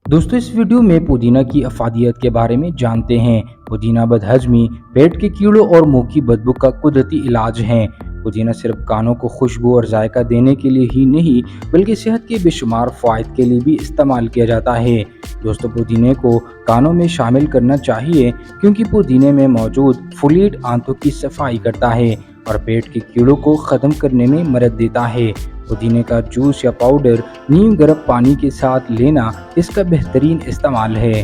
दोस्तों इस वीडियो में पुदीना की अफादियत के बारे में जानते हैं। पुदीना बदहजमी, पेट के कीड़ों और मुंह की बदबू का कुदरती इलाज है। पुदीना सिर्फ कानों को खुशबू और जायका देने के लिए ही नहीं बल्कि सेहत के बेशुमार फ़ायदे के लिए भी इस्तेमाल किया जाता है। दोस्तों पुदीने को कानों में शामिल करना चाहिए क्योंकि पुदीने में मौजूद फोलेट आंतों की सफाई करता है और पेट के कीड़ों को ख़त्म करने में मदद देता है। पुदीने का जूस या पाउडर नीम गर्म पानी के साथ लेना इसका बेहतरीन इस्तेमाल है।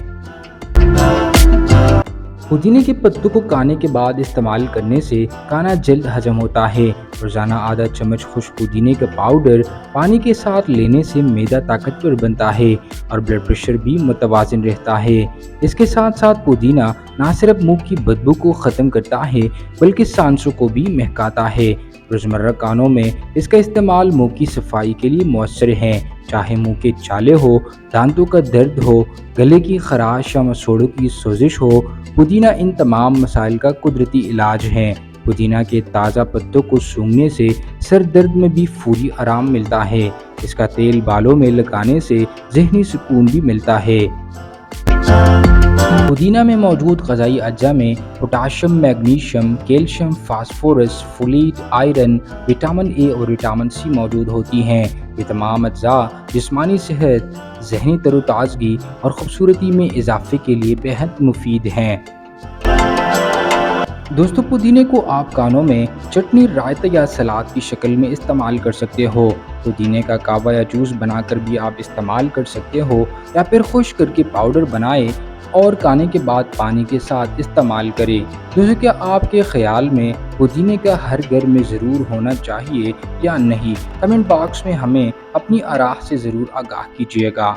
पुदीने के पत्तों को खाने के बाद इस्तेमाल करने से खाना जल्द हजम होता है। रोजाना आधा चम्मच खुश्क पुदीने का पाउडर पानी के साथ लेने से मैदा ताकतवर बनता है और ब्लड प्रेशर भी मुतवाज़िन रहता है। इसके साथ साथ पुदीना न सिर्फ मुंह की बदबू को ख़त्म करता है बल्कि सांसों को भी महकाता है। रोज़मर्रा खानों में इसका इस्तेमाल मुंह की सफाई के लिए मौसर है, चाहे मुंह के छाले हो, दांतों का दर्द हो, गले की खराश या मसूड़ों की सोजिश हो। पुदीना इन तमाम मसाइल का कुदरती इलाज है। पुदीना के ताज़ा पत्तों को सूंघने से सर दर्द में भी फौरी आराम मिलता है। इसका तेल बालों में लगाने से ज़हनी सुकून भी मिलता है। पुदीना में मौजूद ग़िज़ाई अज्जा में potassium, magnesium, calcium, phosphorus, folate, iron, vitamin A और विटामिन सी मौजूद होती हैं। ये तमाम अज्जा जिस्मानी सेहत, ज़हनी तरोताज़गी और खूबसूरती में इजाफे के लिए बेहद मुफीद हैं। दोस्तों पुदीने को आप खानों में चटनी, रायता या सलाद की शक्ल में इस्तेमाल कर सकते हो। पुदीने का कावा या जूस बनाकर भी आप इस्तेमाल कर सकते हो या फिर खुश्क करके पाउडर बनाएं और खाने के बाद पानी के साथ इस्तेमाल करें। दोस्तों क्या आपके ख्याल में पुदीने का हर घर में ज़रूर होना चाहिए या नहीं? कमेंट बॉक्स में हमें अपनी आराह से ज़रूर आगाह कीजिएगा।